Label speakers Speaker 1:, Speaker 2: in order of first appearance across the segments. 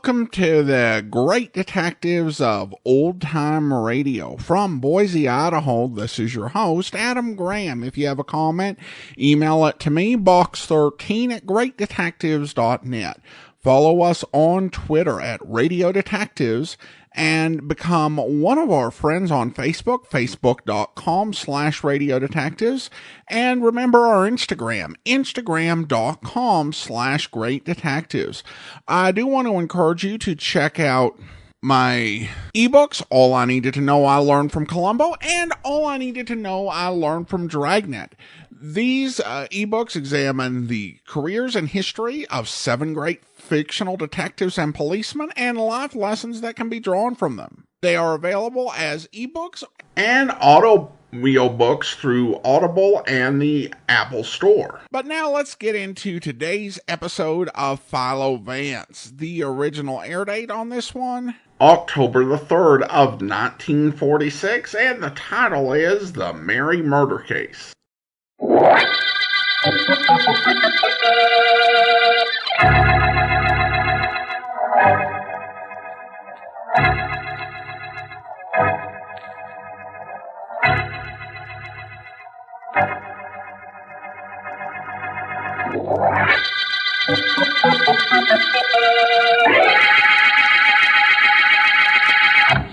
Speaker 1: welcome to the Great Detectives of Old Time Radio. From Boise, Idaho, this is your host, Adam Graham. If you have a comment, email it to me, box13@greatdetectives.net. Follow us on Twitter at Radio Detectives, and become one of our friends on Facebook, facebook.com/Radio Detectives. And remember our Instagram, instagram.com/Great Detectives. I do want to encourage you to check out my ebooks, All I Needed to Know I Learned from Columbo, and All I Needed to Know I Learned from Dragnet. These ebooks examine the careers and history of 7 great fictional detectives and policemen and life lessons that can be drawn from them. They are available as ebooks and audiobooks through Audible and the Apple Store. But now let's get into today's episode of Philo Vance. The original air date on this one, October the 3rd of 1946, and the title is The Mary Murder Case.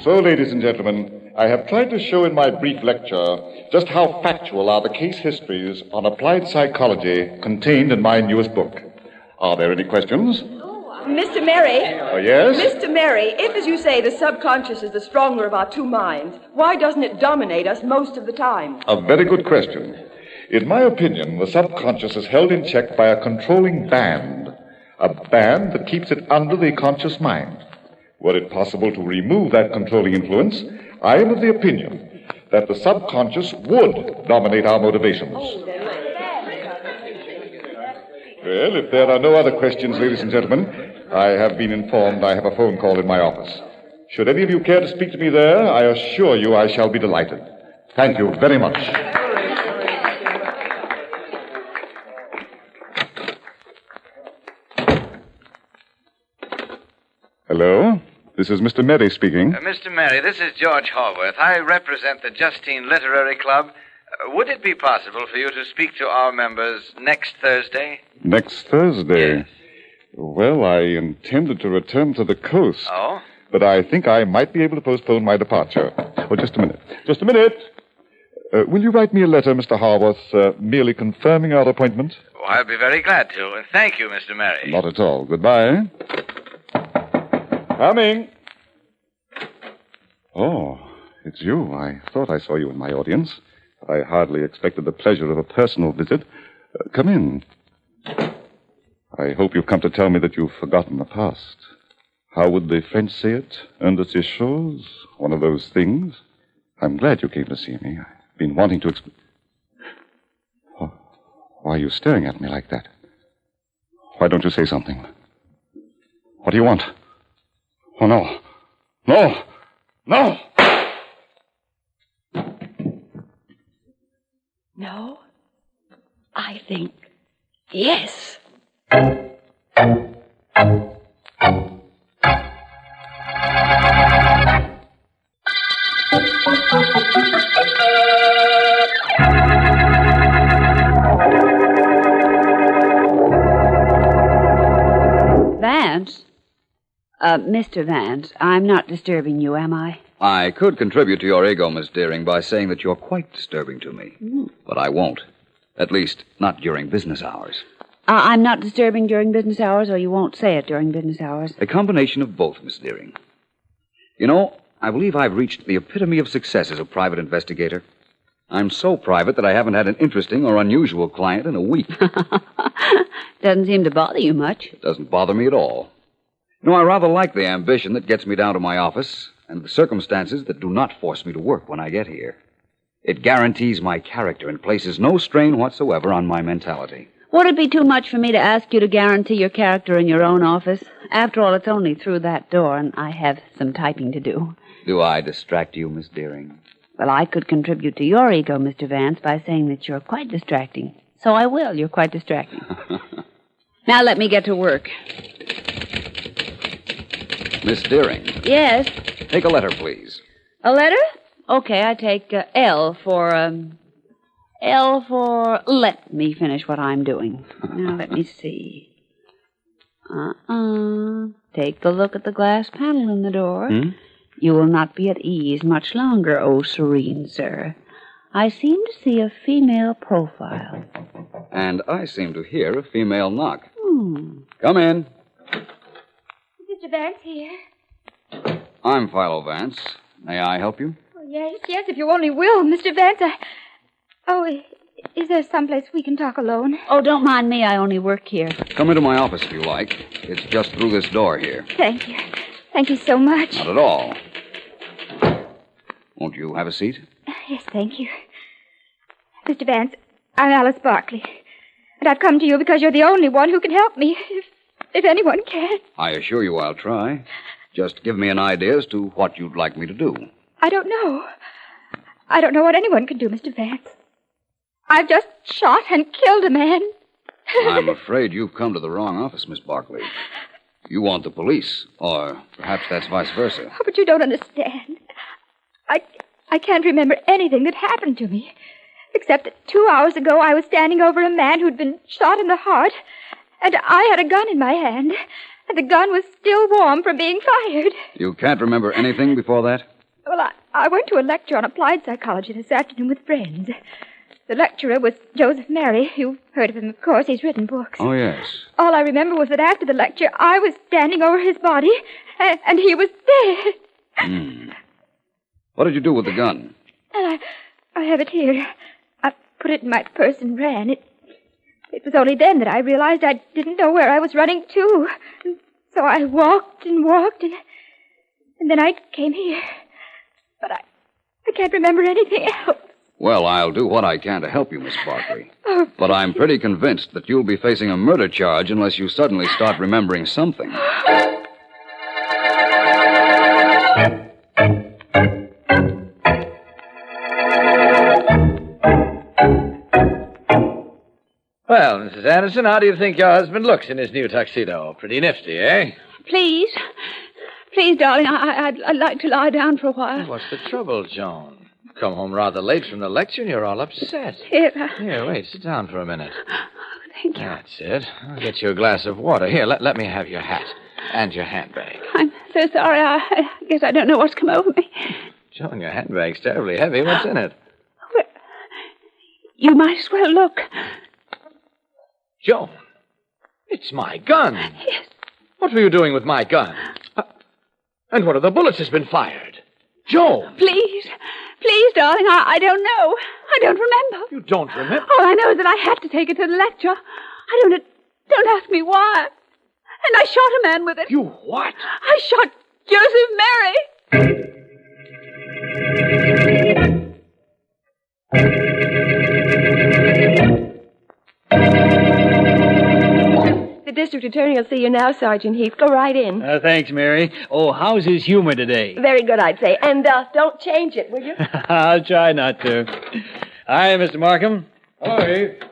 Speaker 2: So, ladies and gentlemen, I have tried to show in my brief lecture just how factual are the case histories on applied psychology contained in my newest book. Are there any questions?
Speaker 3: Mr. Merry.
Speaker 2: Oh, yes?
Speaker 3: Mr. Merry, if, as you say, the subconscious is the stronger of our two minds, why doesn't it dominate us most of the time?
Speaker 2: A very good question. In my opinion, the subconscious is held in check by a controlling band. A band that keeps it under the conscious mind. Were it possible to remove that controlling influence, I am of the opinion that the subconscious would dominate our motivations. Well, if there are no other questions, ladies and gentlemen, I have been informed I have a phone call in my office. Should any of you care to speak to me there, I assure you I shall be delighted. Thank you very much. Hello? This is Mr. Merry speaking.
Speaker 4: Mr. Merry, this is George Haworth. I represent the Justine Literary Club. Would it be possible for you to speak to our members next Thursday?
Speaker 2: Next Thursday?
Speaker 4: Yes.
Speaker 2: Well, I intended to return to the coast.
Speaker 4: Oh?
Speaker 2: But I think I might be able to postpone my departure. Oh, just a minute. Just a minute. Will you write me a letter, Mr. Haworth, merely confirming our appointment?
Speaker 4: Oh, I'll be very glad to. Thank you, Mr. Merry.
Speaker 2: Not at all. Goodbye. Coming. Oh, it's you. I thought I saw you in my audience. I hardly expected the pleasure of a personal visit. Come in. I hope you've come to tell me that you've forgotten the past. How would the French say it? Un de ces choses? One of those things? I'm glad you came to see me. I've been wanting to Oh, why are you staring at me like that? Why don't you say something? What do you want? Oh, no. No! No!
Speaker 3: No. I think yes.
Speaker 5: Vance? Mr. Vance, I'm not disturbing you, am I?
Speaker 6: I could contribute to your ego, Miss Deering, by saying that you're quite disturbing to me. But I won't. At least, not during business hours.
Speaker 5: I'm not disturbing during business hours, or you won't say it during business hours?
Speaker 6: A combination of both, Miss Deering. You know, I believe I've reached the epitome of success as a private investigator. I'm so private that I haven't had an interesting or unusual client in a week.
Speaker 5: Doesn't seem to bother you much.
Speaker 6: It doesn't bother me at all. You know, I rather like the ambition that gets me down to my office and the circumstances that do not force me to work when I get here. It guarantees my character and places no strain whatsoever on my mentality.
Speaker 5: Would it be too much for me to ask you to guarantee your character in your own office? After all, it's only through that door, and I have some typing to do.
Speaker 6: Do I distract you, Miss Deering?
Speaker 5: Well, I could contribute to your ego, Mr. Vance, by saying that you're quite distracting. So I will. You're quite distracting. Now let me get to work.
Speaker 6: Miss Deering,
Speaker 5: Yes.
Speaker 6: take a letter, please.
Speaker 5: A letter? Okay, I take L for let me finish what I'm doing. Now, let me see. Take a look at the glass panel in the door. You will not be at ease much longer, oh serene sir. I seem to see a female profile.
Speaker 6: And I seem to hear a female knock. Come in.
Speaker 7: Mr. Vance here.
Speaker 6: I'm Philo Vance. May I help you?
Speaker 7: Oh, yes, if you only will, Mr. Vance. Is there someplace we can talk alone?
Speaker 5: Oh, don't mind me. I only work here.
Speaker 6: Come into my office if you like. It's just through this door here.
Speaker 7: Thank you. Thank you so much.
Speaker 6: Not at all. Won't you have a seat?
Speaker 7: Yes, thank you. Mr. Vance, I'm Alice Barkley. And I've come to you because you're the only one who can help me, if anyone can.
Speaker 6: I assure you I'll try. Just give me an idea as to what you'd like me to do.
Speaker 7: I don't know. I don't know what anyone can do, Mr. Vance. I've just shot and killed a man.
Speaker 6: I'm afraid you've come to the wrong office, Miss Barkley. You want the police, or perhaps that's vice versa.
Speaker 7: Oh, but you don't understand. I can't remember anything that happened to me, except that 2 hours ago I was standing over a man who'd been shot in the heart, and I had a gun in my hand, and the gun was still warm from being fired.
Speaker 6: You can't remember anything before that?
Speaker 7: Well, I went to a lecture on applied psychology this afternoon with friends. The lecturer was Joseph Mary. You've heard of him, of course. He's written books.
Speaker 6: Oh, yes.
Speaker 7: All I remember was that after the lecture, I was standing over his body, and he was dead.
Speaker 6: What did you do with the gun?
Speaker 7: Well, I have it here. I put it in my purse and ran. It was only then that I realized I didn't know where I was running to. So I walked and walked, and then I came here. But I can't remember anything else.
Speaker 6: Well, I'll do what I can to help you, Miss Barkley.
Speaker 7: Oh,
Speaker 6: but I'm pretty convinced that you'll be facing a murder charge unless you suddenly start remembering something.
Speaker 4: Well, Mrs. Anderson, how do you think your husband looks in his new tuxedo? Pretty nifty, eh?
Speaker 5: Please, darling, I'd like to lie down for a while.
Speaker 4: What's the trouble, Joan? Come home rather late from the lecture and you're all upset.
Speaker 5: Here,
Speaker 4: wait, sit down for a minute.
Speaker 5: Thank you.
Speaker 4: That's it. I'll get you a glass of water. Here, let me have your hat and your handbag.
Speaker 5: I'm so sorry. I guess I don't know what's come over me.
Speaker 4: Joan, your handbag's terribly heavy. What's in it?
Speaker 5: Well, you might as well look.
Speaker 4: Joan, it's my gun.
Speaker 5: Yes.
Speaker 4: What were you doing with my gun? And one of the bullets has been fired. Joan!
Speaker 5: Please, darling, I don't know. I don't remember.
Speaker 4: You don't remember?
Speaker 5: All I know is that I had to take it to the lecture. Don't ask me why. And I shot a man with it.
Speaker 4: You what?
Speaker 5: I shot Joseph Mary.
Speaker 3: The district attorney will see you now, Sergeant Heath. Go right in.
Speaker 8: Thanks, Mary. Oh, how's his humor today?
Speaker 3: Very good, I'd say. And don't change it, will you?
Speaker 8: I'll try not to. Hi, Mr. Markham.
Speaker 9: Hello, Heath.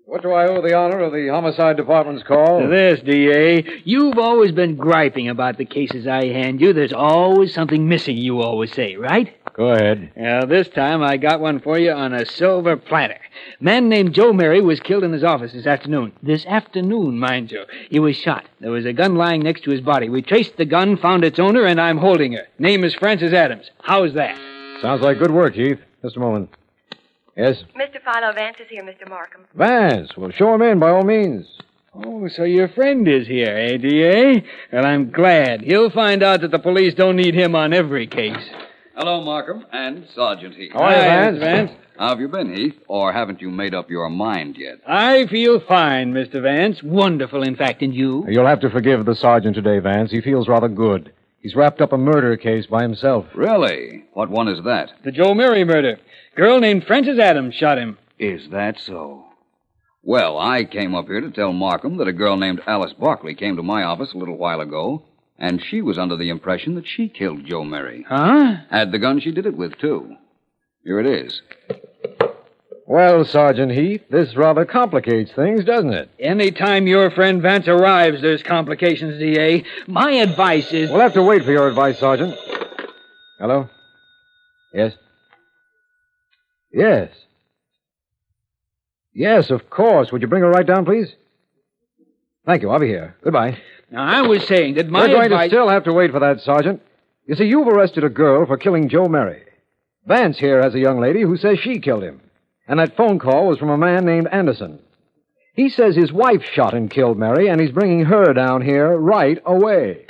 Speaker 9: What do I owe the honor of the homicide department's call?
Speaker 8: This, D.A. You've always been griping about the cases I hand you. There's always something missing, you always say, right?
Speaker 9: Go ahead.
Speaker 8: This time I got one for you on a silver platter. Man named Joe Mary was killed in his office this afternoon. This afternoon, mind you. He was shot. There was a gun lying next to his body. We traced the gun, found its owner, and I'm holding her. Name is Frances Adams. How's that?
Speaker 9: Sounds like good work, Heath. Just a moment. Yes?
Speaker 3: Mr. Philo Vance is here, Mr. Markham.
Speaker 9: Vance. Well, show him in by all means.
Speaker 8: Oh, so your friend is here, eh, D.A.? Well, I'm glad. He'll find out that the police don't need him on every case.
Speaker 6: Hello, Markham, and Sergeant Heath.
Speaker 9: How are you,
Speaker 8: Hi,
Speaker 9: Vance?
Speaker 8: Mr. Vance.
Speaker 6: How have you been, Heath? Or haven't you made up your mind yet?
Speaker 8: I feel fine, Mr. Vance. Wonderful, in fact, and you?
Speaker 9: You'll have to forgive the sergeant today, Vance. He feels rather good. He's wrapped up a murder case by himself.
Speaker 6: Really? What one is that?
Speaker 8: The Joe Mary murder. Girl named Frances Adams shot him.
Speaker 6: Is that so? Well, I came up here to tell Markham that a girl named Alice Barkley came to my office a little while ago, and she was under the impression that she killed Joe Mary.
Speaker 8: Huh?
Speaker 6: Had the gun she did it with, too. Here it is.
Speaker 9: Well, Sergeant Heath, this rather complicates things, doesn't it?
Speaker 8: Any time your friend Vance arrives, there's complications, D.A. My advice is...
Speaker 9: We'll have to wait for your advice, Sergeant. Hello? Yes? Yes. Yes, of course. Would you bring her right down, please? Thank you. I'll be here. Goodbye.
Speaker 8: Now, I was saying that my
Speaker 9: We're going
Speaker 8: advice...
Speaker 9: to still have to wait for that, Sergeant. You see, you've arrested a girl for killing Joe Murray. Vance here has a young lady who says she killed him. And that phone call was from a man named Anderson. He says his wife shot and killed Mary, and he's bringing her down here right away.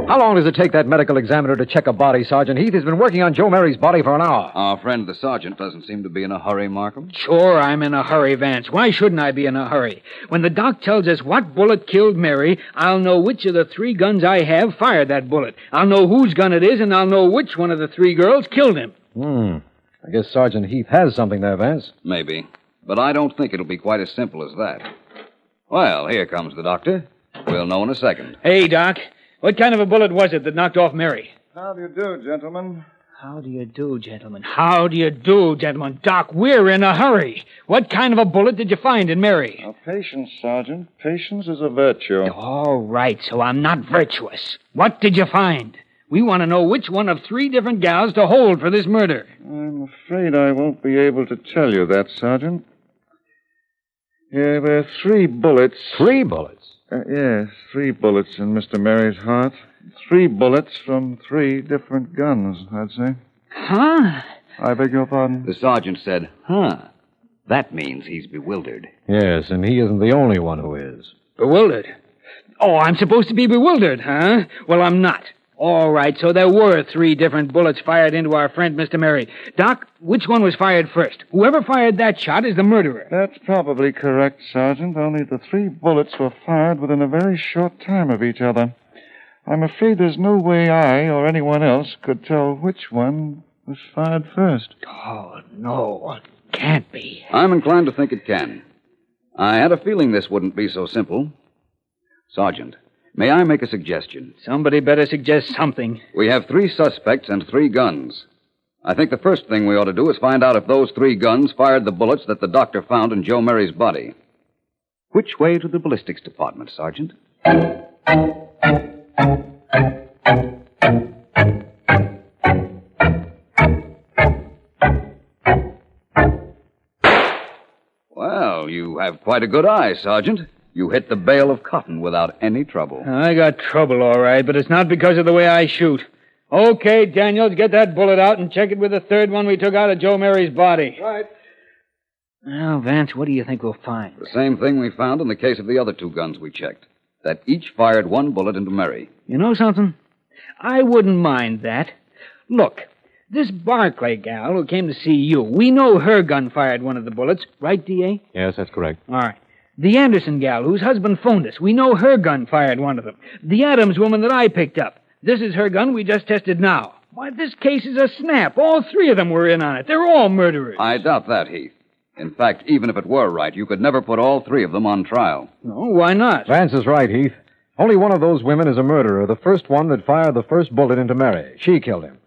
Speaker 9: How long does it take that medical examiner to check a body, Sergeant Heath? He's been working on Joe Mary's body for an hour.
Speaker 6: Our friend the sergeant doesn't seem to be in a hurry, Markham.
Speaker 8: Sure, I'm in a hurry, Vance. Why shouldn't I be in a hurry? When the doc tells us what bullet killed Mary, I'll know which of the 3 guns I have fired that bullet. I'll know whose gun it is, and I'll know which one of the 3 girls killed him.
Speaker 9: I guess Sergeant Heath has something there, Vance.
Speaker 6: Maybe. But I don't think it'll be quite as simple as that. Well, here comes the doctor. We'll know in a second.
Speaker 8: Hey, Doc. What kind of a bullet was it that knocked off Mary?
Speaker 2: How do you do, gentlemen?
Speaker 8: How do you do, gentlemen? How do you do, gentlemen? Doc, we're in a hurry. What kind of a bullet did you find in Mary?
Speaker 2: Patience, Sergeant. Patience is a virtue.
Speaker 8: All right, so I'm not virtuous. What did you find? We want to know which one of 3 different gals to hold for this murder.
Speaker 2: I'm afraid I won't be able to tell you that, Sergeant. Yeah, there are 3 bullets.
Speaker 9: 3 bullets?
Speaker 2: Yes, 3 bullets in Mr. Mary's heart. 3 bullets from 3 different guns, I'd say.
Speaker 8: Huh?
Speaker 2: I beg your pardon?
Speaker 6: The sergeant said, huh. That means he's bewildered.
Speaker 9: Yes, and he isn't the only one who is.
Speaker 8: Bewildered? Oh, I'm supposed to be bewildered, huh? Well, I'm not. All right, so there were 3 different bullets fired into our friend, Mr. Mary. Doc, which one was fired first? Whoever fired that shot is the murderer.
Speaker 2: That's probably correct, Sergeant, only the 3 bullets were fired within a very short time of each other. I'm afraid there's no way I or anyone else could tell which one was fired first.
Speaker 8: Oh, no, it can't be.
Speaker 6: I'm inclined to think it can. I had a feeling this wouldn't be so simple. Sergeant, may I make a suggestion?
Speaker 8: Somebody better suggest something.
Speaker 6: We have 3 suspects and 3 guns. I think the first thing we ought to do is find out if those 3 guns fired the bullets that the doctor found in Joe Mary's body. Which way to the ballistics department, Sergeant? Well, you have quite a good eye, Sergeant. You hit the bale of cotton without any trouble.
Speaker 8: I got trouble, all right, but it's not because of the way I shoot. Okay, Daniels, get that bullet out and check it with the 3rd one we took out of Joe Mary's body.
Speaker 2: Right.
Speaker 8: Now, Vance, what do you think we'll find?
Speaker 6: The same thing we found in the case of the other 2 guns we checked. That each fired 1 bullet into Mary.
Speaker 8: You know something? I wouldn't mind that. Look, this Barclay gal who came to see you, we know her gun fired one of the bullets, right, D.A.?
Speaker 9: Yes, that's correct.
Speaker 8: All right. The Anderson gal whose husband phoned us, we know her gun fired one of them. The Adams woman that I picked up, this is her gun we just tested now. Why, this case is a snap. All 3 of them were in on it. They're all murderers.
Speaker 6: I doubt that, Heath. In fact, even if it were right, you could never put all 3 of them on trial.
Speaker 8: No, why not?
Speaker 9: Vance is right, Heath. Only one of those women is a murderer, the first one that fired the first bullet into Mary. She killed him.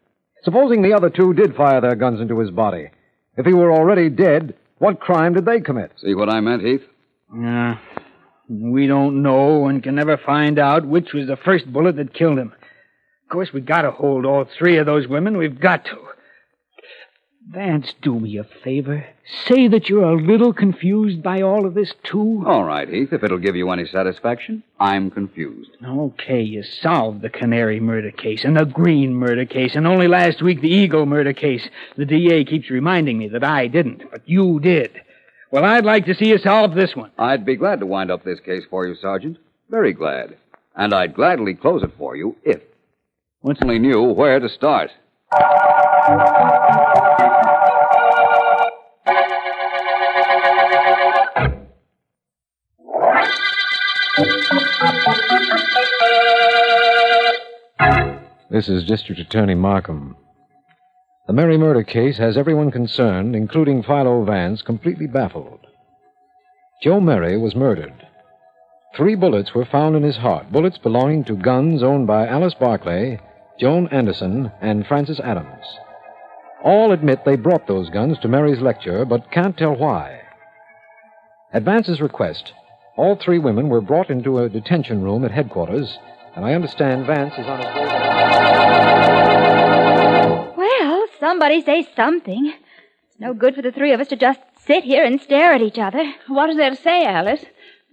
Speaker 9: Supposing the other 2 did fire their guns into his body. If he were already dead, what crime did they commit?
Speaker 6: See what I meant, Heath?
Speaker 8: We don't know and can never find out which was the first bullet that killed him. Of course, we got to hold all 3 of those women. We've got to. Vance, do me a favor. Say that you're a little confused by all of this, too.
Speaker 6: All right, Heath, if it'll give you any satisfaction. I'm confused.
Speaker 8: Okay, you solved the Canary murder case and the Green murder case, and only last week the Eagle murder case. The DA keeps reminding me that I didn't, but you did. Well, I'd like to see you solve this one.
Speaker 6: I'd be glad to wind up this case for you, Sergeant. Very glad. And I'd gladly close it for you if only knew where to start.
Speaker 9: This is District Attorney Markham. The Mary murder case has everyone concerned, including Philo Vance, completely baffled. Joe Mary was murdered. 3 bullets were found in his heart, bullets belonging to guns owned by Alice Barclay, Joan Anderson, and Francis Adams. All admit they brought those guns to Mary's lecture, but can't tell why. At Vance's request, all 3 women were brought into a detention room at headquarters, and I understand Vance is on his way.
Speaker 7: Well, somebody say something. It's no good for the 3 of us to just sit here and stare at each other.
Speaker 5: What is there to say, Alice?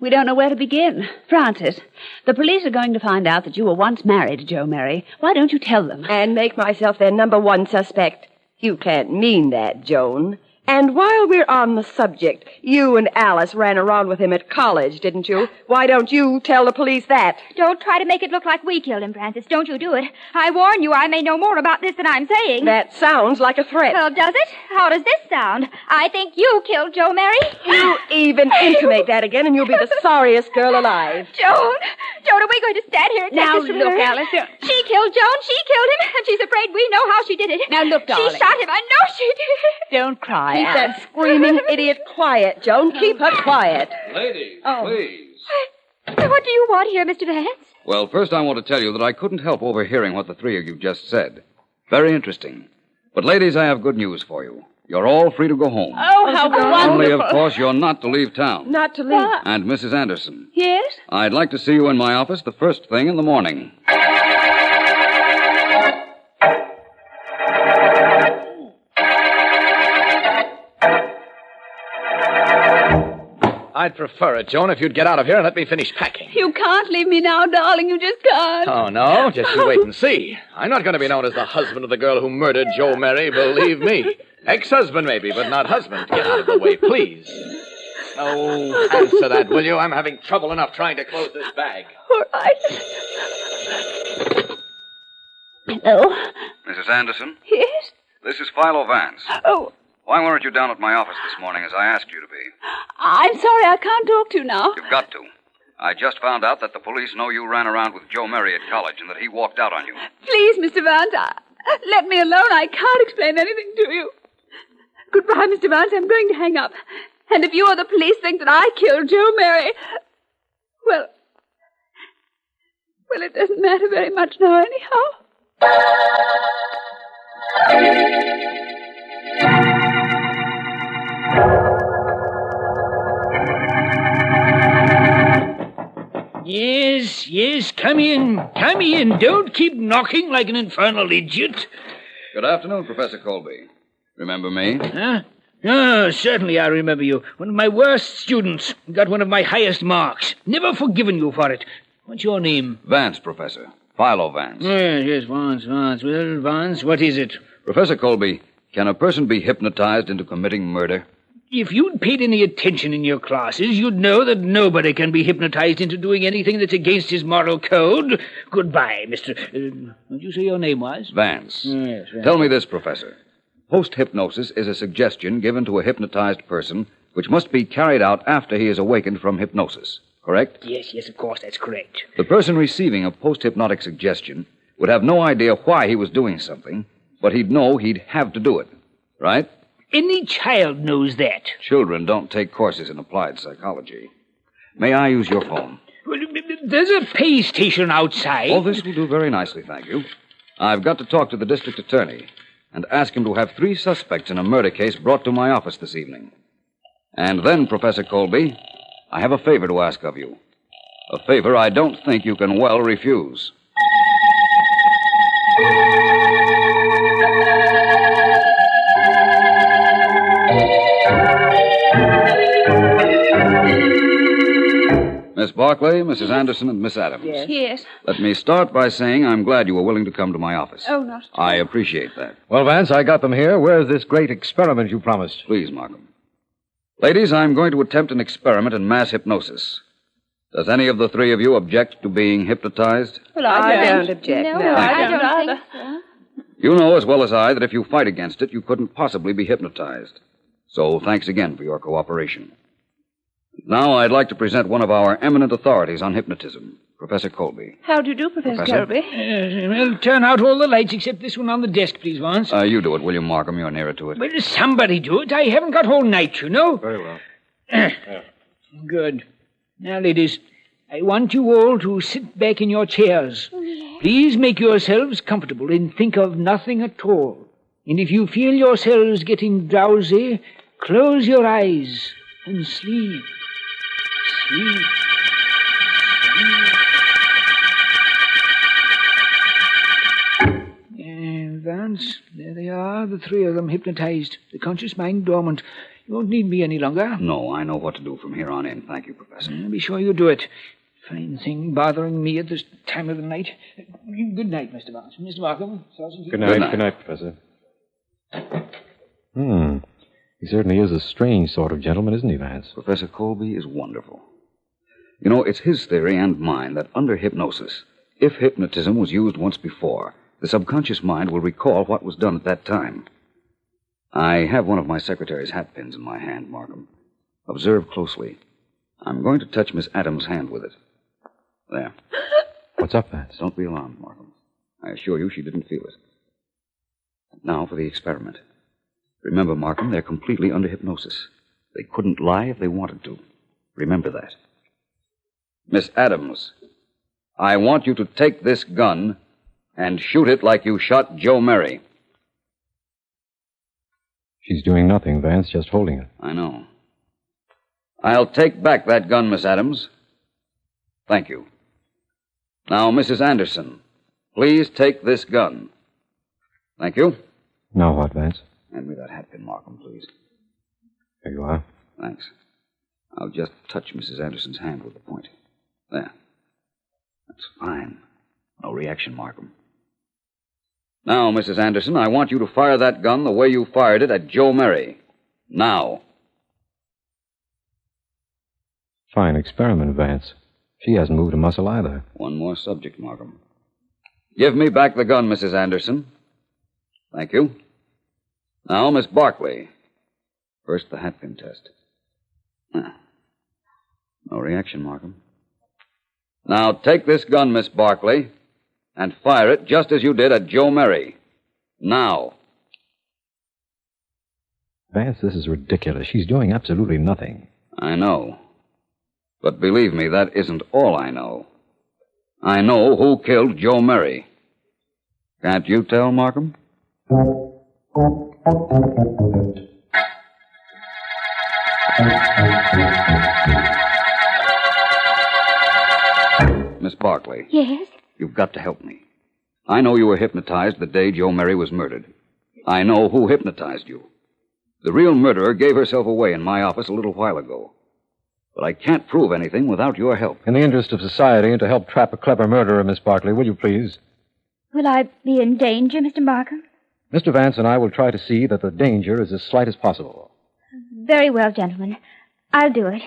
Speaker 5: We don't know where to begin. Francis, the police are going to find out that you were once married to Joe Mary. Why don't you tell them?
Speaker 3: And make myself their number 1 suspect. You can't mean that, Joan. And while we're on the subject, you and Alice ran around with him at college, didn't you? Why don't you tell the police that?
Speaker 7: Don't try to make it look like we killed him, Francis. Don't you do it. I warn you, I may know more about this than I'm saying.
Speaker 3: That sounds like a threat.
Speaker 7: Well, does it? How does this sound? I think you killed Joe Mary.
Speaker 3: You even intimate that again, and you'll be the sorriest girl alive.
Speaker 7: Joan, are we going to stand here and take
Speaker 5: Now,
Speaker 7: this from
Speaker 5: look,
Speaker 7: her?
Speaker 5: Alice.
Speaker 7: She killed Joan. She killed him, and she's afraid we know how she did it.
Speaker 5: Now, look, darling.
Speaker 7: She shot him. I know she did.
Speaker 5: Don't cry,
Speaker 3: Keep
Speaker 5: Alice.
Speaker 3: that screaming idiot quiet, Joan. Keep her quiet.
Speaker 6: Ladies,
Speaker 5: Oh.
Speaker 6: please.
Speaker 7: What do you want here, Mr. Vance?
Speaker 6: Well, first I want to tell you that I couldn't help overhearing what the 3 of you just said. Very interesting. But, ladies, I have good news for you. You're all free to go home.
Speaker 5: Oh, how wonderful.
Speaker 6: Only, of course, you're not to leave town.
Speaker 3: Not to leave.
Speaker 6: And, Mrs. Anderson,
Speaker 5: Yes?
Speaker 6: I'd like to see you in my office the first thing in the morning.
Speaker 10: I'd prefer it, Joan, if you'd get out of here and let me finish packing.
Speaker 5: You can't leave me now, darling. You just can't.
Speaker 10: Oh, no? Just you wait and see. I'm not going to be known as the husband of the girl who murdered Joe Mary, believe me. Ex-husband, maybe, but not husband. Get out of the way, please. Oh, answer that, will you? I'm having trouble enough trying to close this bag.
Speaker 5: All right. Hello?
Speaker 6: Mrs. Anderson,
Speaker 5: Yes?
Speaker 6: this is Philo Vance.
Speaker 5: Oh,
Speaker 6: Why weren't you down at my office this morning as I asked you to be?
Speaker 5: I'm sorry. I can't talk to you now.
Speaker 6: You've got to. I just found out that the police know you ran around with Joe Mary at college and that he walked out on you.
Speaker 5: Please, Mr. Vance, let me alone. I can't explain anything to you. Goodbye, Mr. Vance. I'm going to hang up. And if you or the police think that I killed Joe Mary, well, it doesn't matter very much now, anyhow.
Speaker 8: Yes, come in. Come in. Don't keep knocking like an infernal idiot.
Speaker 6: Good afternoon, Professor Colby. Remember me?
Speaker 8: Huh? Oh, certainly I remember you. One of my worst students. Got one of my highest marks. Never forgiven you for it. What's your name?
Speaker 6: Vance, Professor. Philo Vance.
Speaker 8: Yes, Vance. Well, Vance, what is it?
Speaker 6: Professor Colby, can a person be hypnotized into committing murder?
Speaker 8: If you'd paid any attention in your classes, you'd know that nobody can be hypnotized into doing anything that's against his moral code. Goodbye, Mr. What did you say your name was?
Speaker 6: Vance.
Speaker 8: Yes, Vance.
Speaker 6: Tell me this, Professor. Post-hypnosis is a suggestion given to a hypnotized person which must be carried out after he is awakened from hypnosis, correct?
Speaker 8: Yes, of course, that's correct.
Speaker 6: The person receiving a post-hypnotic suggestion would have no idea why he was doing something, but he'd know he'd have to do it, right?
Speaker 8: Any child knows that.
Speaker 6: Children don't take courses in applied psychology. May I use your phone?
Speaker 8: Well, there's a pay station outside.
Speaker 6: Oh, this will do very nicely, thank you. I've got to talk to the district attorney and ask him to have 3 suspects in a murder case brought to my office this evening. And then, Professor Colby, I have a favor to ask of you. A favor I don't think you can well refuse. Miss Barclay, Mrs. Anderson, and Miss Adams.
Speaker 5: Yes.
Speaker 6: Let me start by saying I'm glad you were willing to come to my office.
Speaker 5: Oh, not at all.
Speaker 6: I appreciate that.
Speaker 9: Well, Vance, I got them here. Where's this great experiment you promised?
Speaker 6: Please, Markham. Ladies, I'm going to attempt an experiment in mass hypnosis. Does any of the 3 of you object to being hypnotized?
Speaker 5: Well,
Speaker 3: I don't object.
Speaker 7: No,
Speaker 3: No.
Speaker 7: I don't
Speaker 5: either.
Speaker 7: think so.
Speaker 6: You know as well as I that if you fight against it, you couldn't possibly be hypnotized. So thanks again for your cooperation. Now I'd like to present one of our eminent authorities on hypnotism, Professor Colby.
Speaker 5: How do you do, Professor
Speaker 6: Professor?
Speaker 5: Colby?
Speaker 8: Well, turn out all the lights except this one on the desk, please, Vance.
Speaker 6: You do it, William Markham. You're nearer to it.
Speaker 8: Well, somebody do it. I haven't got all night, you know.
Speaker 9: Very well.
Speaker 8: Good. Now, ladies, I want you all to sit back in your chairs. Please make yourselves comfortable and think of nothing at all. And if you feel yourselves getting drowsy, close your eyes and sleep. Sleep. Vance, there they are, the three of them hypnotized. The conscious mind dormant. You won't need me any longer.
Speaker 6: No, I know what to do from here on in. Thank you, Professor.
Speaker 8: Be sure you do it. Fine thing bothering me at this time of the night. Good night, Mr. Vance. Mr. Markham, Sergeant.
Speaker 9: Good night. Good night, Professor. He certainly is a strange sort of gentleman, isn't he, Vance?
Speaker 6: Professor Colby is wonderful. You know, it's his theory and mine that under hypnosis, if hypnotism was used once before, the subconscious mind will recall what was done at that time. I have one of my secretary's hat pins in my hand, Markham. Observe closely. I'm going to touch Miss Adams' hand with it. There.
Speaker 9: What's up, Vance?
Speaker 6: Don't be alarmed, Markham. I assure you she didn't feel it. Now for the experiment. Remember, Markham, they're completely under hypnosis. They couldn't lie if they wanted to. Remember that. Miss Adams, I want you to take this gun and shoot it like you shot Joe Murray.
Speaker 9: She's doing nothing, Vance, just holding it.
Speaker 6: I know. I'll take back that gun, Miss Adams. Thank you. Now, Mrs. Anderson, please take this gun. Thank you.
Speaker 9: Now what, Vance?
Speaker 6: Hand me that hat pin, Markham, please.
Speaker 9: Here you are.
Speaker 6: Thanks. I'll just touch Mrs. Anderson's hand with the point. There. That's fine. No reaction, Markham. Now, Mrs. Anderson, I want you to fire that gun the way you fired it at Joe Murray. Now.
Speaker 9: Fine experiment, Vance. She hasn't moved a muscle either.
Speaker 6: One more subject, Markham. Give me back the gun, Mrs. Anderson. Thank you. Now, Miss Barkley. First, the hatpin test. No reaction, Markham. Now, take this gun, Miss Barkley, and fire it just as you did at Joe Murray. Now.
Speaker 9: Vance, this is ridiculous. She's doing absolutely nothing.
Speaker 6: I know. But believe me, that isn't all I know. I know who killed Joe Murray. Can't you tell, Markham? Miss Barkley.
Speaker 7: Yes?
Speaker 6: You've got to help me. I know you were hypnotized the day Joe Murray was murdered. I know who hypnotized you. The real murderer gave herself away in my office a little while ago. But I can't prove anything without your help.
Speaker 9: In the interest of society and to help trap a clever murderer, Miss Barkley, will you please?
Speaker 7: Will I be in danger, Mr. Markham?
Speaker 9: Mr. Vance and I will try to see that the danger is as slight as possible.
Speaker 7: Very well, gentlemen. I'll do it.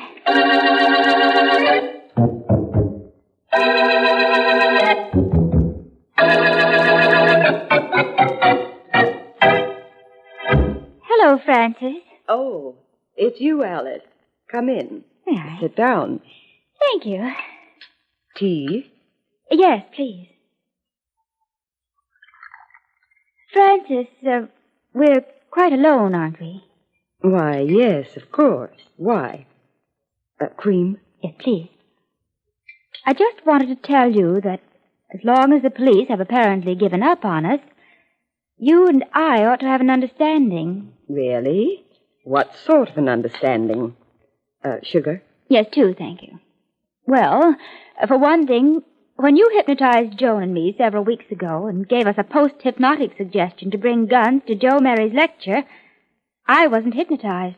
Speaker 7: Hello, Francis.
Speaker 3: Oh, it's you, Alice. Come in.
Speaker 7: Yeah.
Speaker 3: Sit down.
Speaker 7: Thank you.
Speaker 3: Tea?
Speaker 7: Yes, please. Francis, we're quite alone, aren't we?
Speaker 3: Why, yes, of course. Why? Cream?
Speaker 7: Yes, please. I just wanted to tell you that as long as the police have apparently given up on us, you and I ought to have an understanding.
Speaker 3: Really? What sort of an understanding? Sugar?
Speaker 7: Yes, two, thank you. Well, for one thing, when you hypnotized Joan and me several weeks ago and gave us a post-hypnotic suggestion to bring guns to Joe Mary's lecture, I wasn't hypnotized.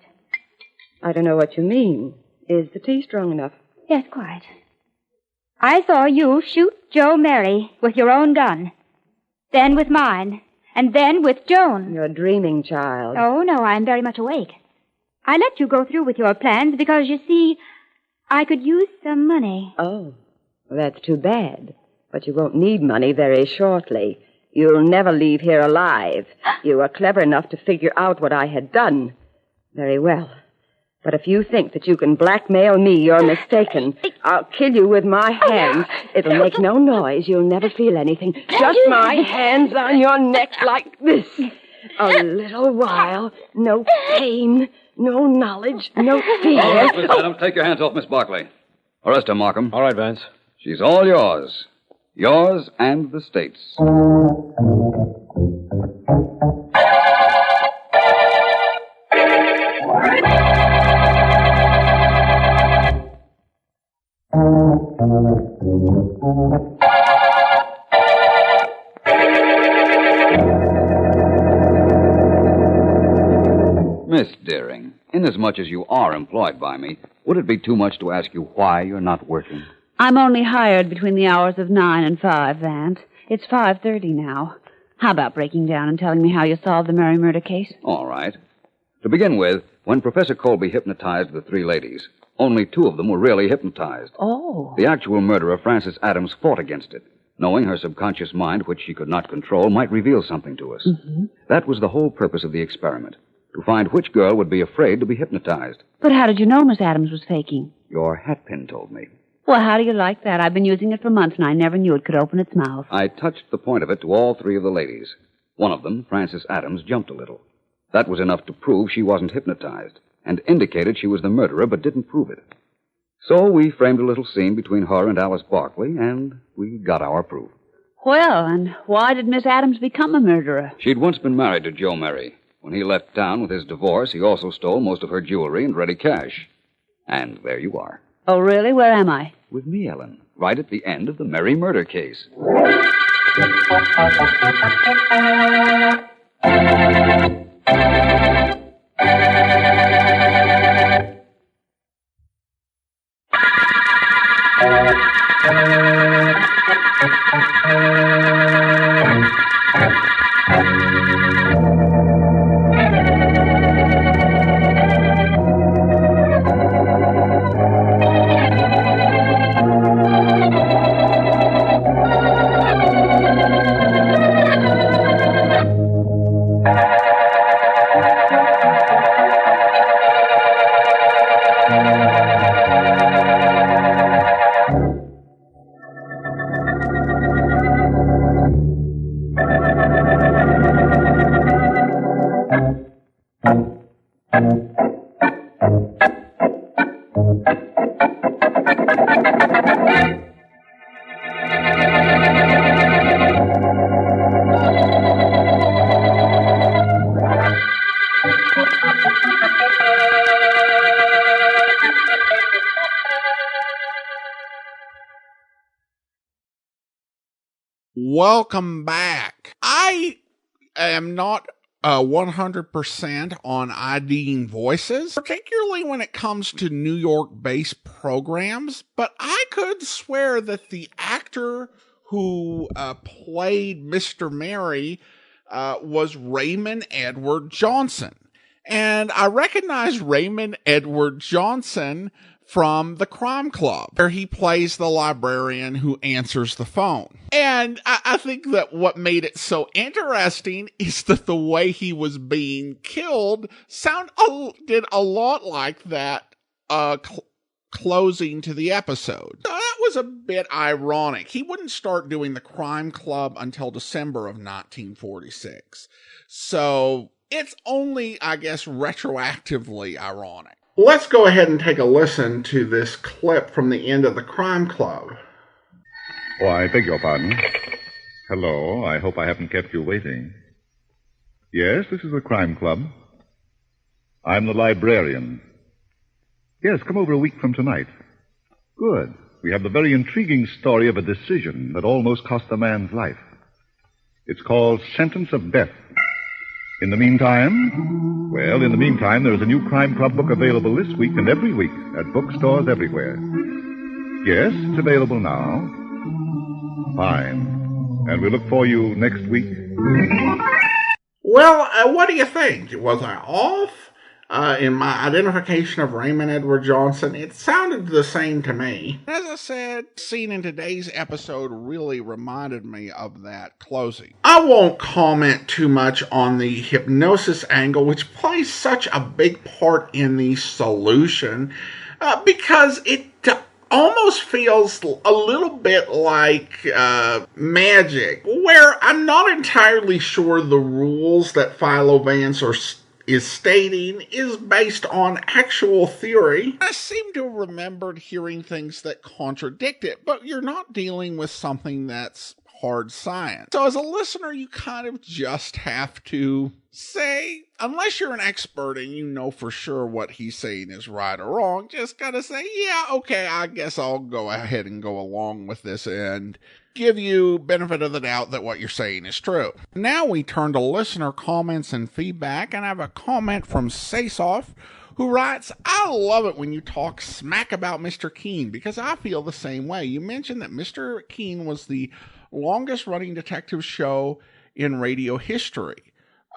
Speaker 3: I don't know what you mean. Is the tea strong enough?
Speaker 7: Yes, quite. I saw you shoot Joe Mary with your own gun, then with mine, and then with Joan.
Speaker 3: You're dreaming, child.
Speaker 7: Oh, no, I'm very much awake. I let you go through with your plans because, you see, I could use some money.
Speaker 3: Oh, well, that's too bad. But you won't need money very shortly. You'll never leave here alive. You were clever enough to figure out what I had done. Very well. But if you think that you can blackmail me, you're mistaken. I'll kill you with my hands. It'll make no noise. You'll never feel anything. Just my hands on your neck like this. A little while. No pain. No knowledge. No fear.
Speaker 6: All right, Miss Adams, take your hands off Miss Barkley. Arrest her, Markham.
Speaker 9: All right, Vance.
Speaker 6: She's all yours. Yours and the state's. Miss Deering, inasmuch as you are employed by me, would it be too much to ask you why you're not working?
Speaker 11: I'm only hired between the hours of 9 and 5, Vance. It's 5:30 now. How about breaking down and telling me how you solved the Mary murder case?
Speaker 6: All right. To begin with, when Professor Colby hypnotized the 3 ladies, only 2 of them were really hypnotized.
Speaker 11: Oh.
Speaker 6: The actual murderer, Frances Adams, fought against it, knowing her subconscious mind, which she could not control, might reveal something to us.
Speaker 11: Mm-hmm.
Speaker 6: That was the whole purpose of the experiment, to find which girl would be afraid to be hypnotized.
Speaker 11: But how did you know Miss Adams was faking?
Speaker 6: Your hatpin told me.
Speaker 11: Well, how do you like that? I've been using it for months, and I never knew it could open its mouth.
Speaker 6: I touched the point of it to all 3 of the ladies. One of them, Frances Adams, jumped a little. That was enough to prove she wasn't hypnotized, and indicated she was the murderer, but didn't prove it. So we framed a little scene between her and Alice Barkley, and we got our proof.
Speaker 11: Well, and why did Miss Adams become a murderer?
Speaker 6: She'd once been married to Joe Murray. When he left town with his divorce, he also stole most of her jewelry and ready cash. And there you are.
Speaker 11: Oh, really? Where am I?
Speaker 6: With me, Ellen, right at the end of the Murray murder case.
Speaker 1: Welcome back. I am not 100% on IDing voices, particularly when it comes to New York-based programs, but I could swear that the actor who played Mr. Mary was Raymond Edward Johnson. And I recognize Raymond Edward Johnson from The Crime Club, where he plays the librarian who answers the phone. And I think that what made it so interesting is that the way he was being killed did a lot like that closing to the episode. So that was a bit ironic. He wouldn't start doing The Crime Club until December of 1946. So it's only, I guess, retroactively ironic. Let's go ahead and take a listen to this clip from the end of The Crime Club.
Speaker 2: Oh, I beg your pardon. Hello, I hope I haven't kept you waiting. Yes, this is the Crime Club. I'm the librarian. Yes, come over a week from tonight. Good. We have the very intriguing story of a decision that almost cost a man's life. It's called Sentence of Death. In the meantime, there is a new Crime Club book available this week and every week at bookstores everywhere. Yes, it's available now. Fine. And we look for you next week.
Speaker 1: Well, what do you think? Was I off in my identification of Raymond Edward Johnson? It sounded the same to me. As I said, scene in today's episode really reminded me of that closing. I won't comment too much on the hypnosis angle, which plays such a big part in the solution, because it almost feels a little bit like magic, where I'm not entirely sure the rules that Philo Vance is stating is based on actual theory. I seem to have remembered hearing things that contradict it, but you're not dealing with something that's hard science. So as a listener, you kind of just have to say, unless you're an expert and you know for sure what he's saying is right or wrong, just gotta say, yeah, okay, I guess I'll go ahead and go along with this and give you benefit of the doubt that what you're saying is true. Now we turn to listener comments and feedback, and I have a comment from Sasoff, who writes, I love it when you talk smack about Mr. Keene, because I feel the same way. You mentioned that Mr. Keene was the longest running detective show in radio history,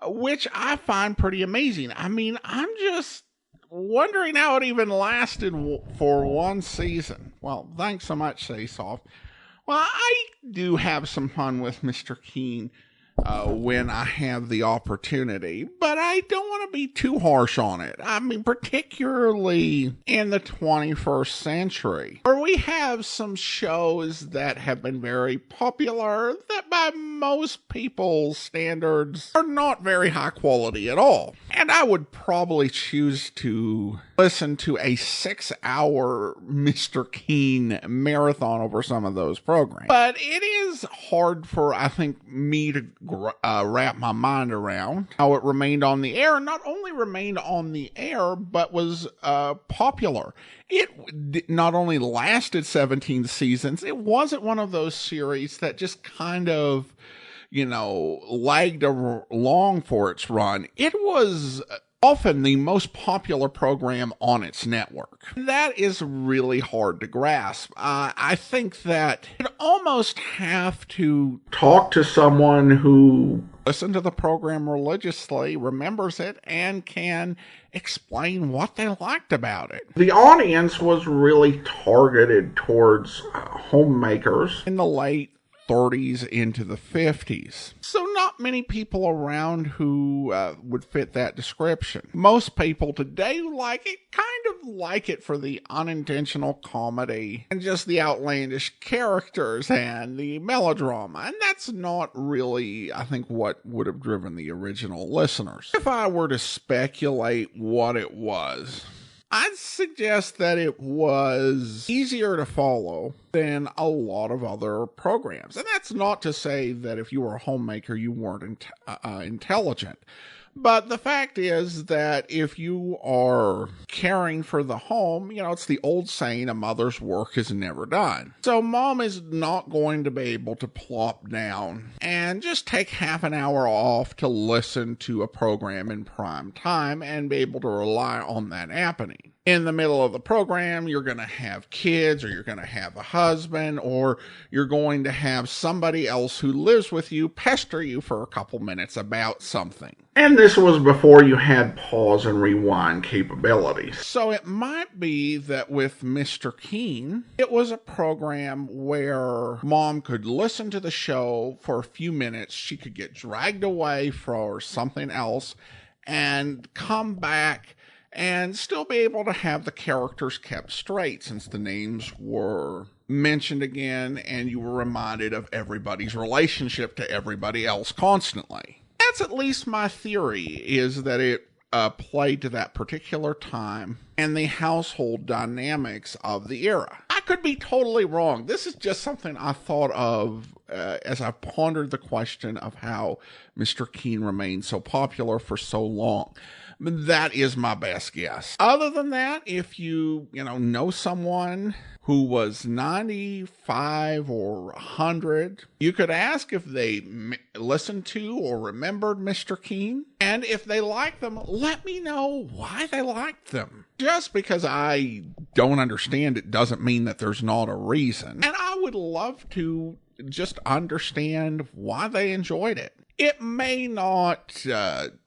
Speaker 1: which I find pretty amazing. I mean, I'm just wondering how it even lasted for one season. Well, thanks so much, Sasoff. Well, I do have some fun with Mr. Keene when I have the opportunity, but I don't want to be too harsh on it. I mean, particularly in the 21st century, where we have some shows that have been very popular that by most people's standards are not very high quality at all. And I would probably choose to listen to a 6-hour Mr. Keene marathon over some of those programs. But it is hard for, I think, me to wrap my mind around how it remained on the air. Not only remained on the air, but was popular. It not only lasted 17 seasons, it wasn't one of those series that just kind of, lagged along for its run. It was often the most popular program on its network. That is really hard to grasp. I think that you'd almost have to talk to someone who listens to the program religiously, remembers it, and can explain what they liked about it. The audience was really targeted towards homemakers in the late 30s into the 50s. So not many people around who would fit that description. Most people today who like it kind of like it for the unintentional comedy and just the outlandish characters and the melodrama. And that's not really, I think, what would have driven the original listeners. If I were to speculate what it was, I'd suggest that it was easier to follow than a lot of other programs. And that's not to say that if you were a homemaker, you weren't intelligent. But the fact is that if you are caring for the home, it's the old saying, a mother's work is never done. So mom is not going to be able to plop down and just take half an hour off to listen to a program in prime time and be able to rely on that happening. In the middle of the program, you're going to have kids, or you're going to have a husband, or you're going to have somebody else who lives with you pester you for a couple minutes about something. And this was before you had pause and rewind capabilities. So it might be that with Mr. Keene, it was a program where mom could listen to the show for a few minutes. She could get dragged away for something else and come back and still be able to have the characters kept straight, since the names were mentioned again and you were reminded of everybody's relationship to everybody else constantly. That's at least my theory, is that it played to that particular time and the household dynamics of the era. I could be totally wrong. This is just something I thought of as I pondered the question of how Mr. Keene remained so popular for so long. That is my best guess. Other than that, if you know someone who was 95 or 100, you could ask if they listened to or remembered Mr. Keene. And if they liked them, let me know why they liked them. Just because I don't understand it doesn't mean that there's not a reason. And I would love to just understand why they enjoyed it. It may not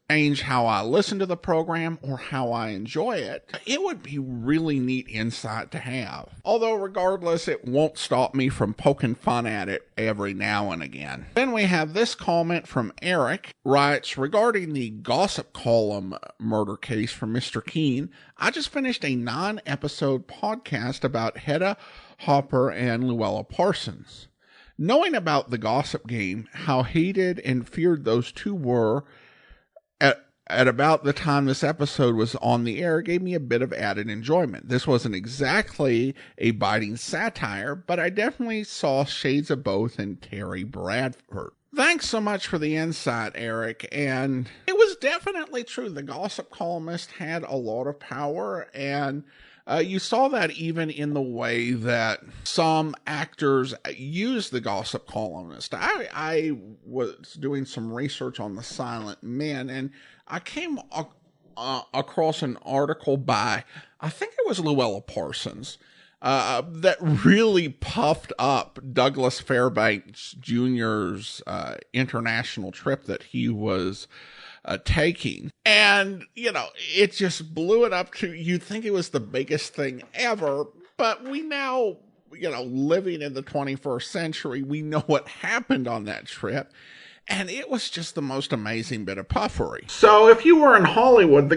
Speaker 1: change how I listen to the program or how I enjoy it. It would be really neat insight to have. Although regardless, it won't stop me from poking fun at it every now and again. Then we have this comment from Eric, writes, regarding the gossip column murder case from Mr. Keene, I just finished a 9-episode podcast about Hedda Hopper and Luella Parsons. Knowing about the gossip game, how hated and feared those two were, at about the time this episode was on the air gave me a bit of added enjoyment. This wasn't exactly a biting satire, but I definitely saw shades of both in Terry Bradford. Thanks so much for the insight, Eric. And it was definitely true. The gossip columnist had a lot of power, and you saw that even in the way that some actors use the gossip columnist. I was doing some research on the silent men, and I came across an article by, I think it was Luella Parsons, that really puffed up Douglas Fairbanks Jr.'s international trip that he was taking. And, it just blew it up to, you'd think it was the biggest thing ever, but we now, living in the 21st century, we know what happened on that trip. And it was just the most amazing bit of puffery. So if you were in Hollywood,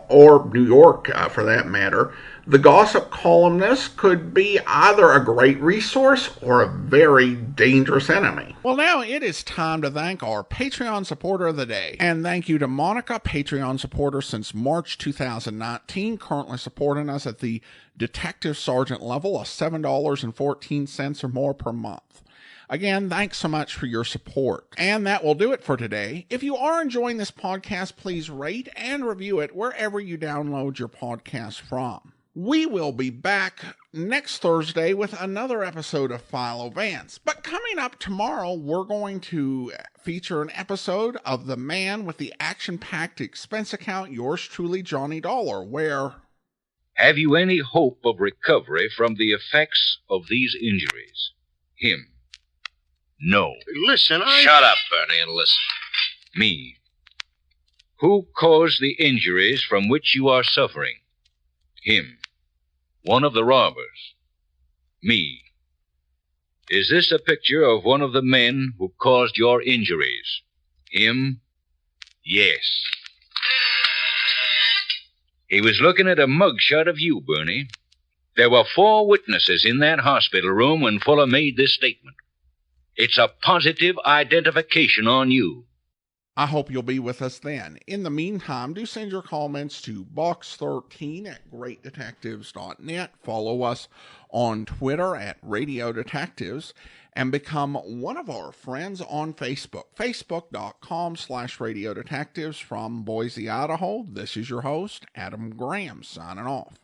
Speaker 1: or New York for that matter, the gossip columnist could be either a great resource or a very dangerous enemy. Well, now it is time to thank our Patreon supporter of the day. And thank you to Monica, Patreon supporter since March 2019, currently supporting us at the Detective Sergeant level of $7.14 or more per month. Again, thanks so much for your support. And that will do it for today. If you are enjoying this podcast, please rate and review it wherever you download your podcast from. We will be back next Thursday with another episode of Philo Vance. But coming up tomorrow, we're going to feature an episode of The Man with the Action-Packed Expense Account, yours truly, Johnny Dollar, where...
Speaker 12: Have you any hope of recovery from the effects of these injuries? Him. No.
Speaker 13: Listen,
Speaker 12: Shut up, Bernie, and listen. Me. Who caused the injuries from which you are suffering? Him. One of the robbers. Me. Is this a picture of one of the men who caused your injuries? Him? Yes. He was looking at a mugshot of you, Bernie. There were 4 witnesses in that hospital room when Fuller made this statement. It's a positive identification on you.
Speaker 1: I hope you'll be with us then. In the meantime, do send your comments to box13@greatdetectives.net. Follow us on Twitter at Radio Detectives and become one of our friends on Facebook. Facebook.com/Radio Detectives. From Boise, Idaho, this is your host, Adam Graham, signing off.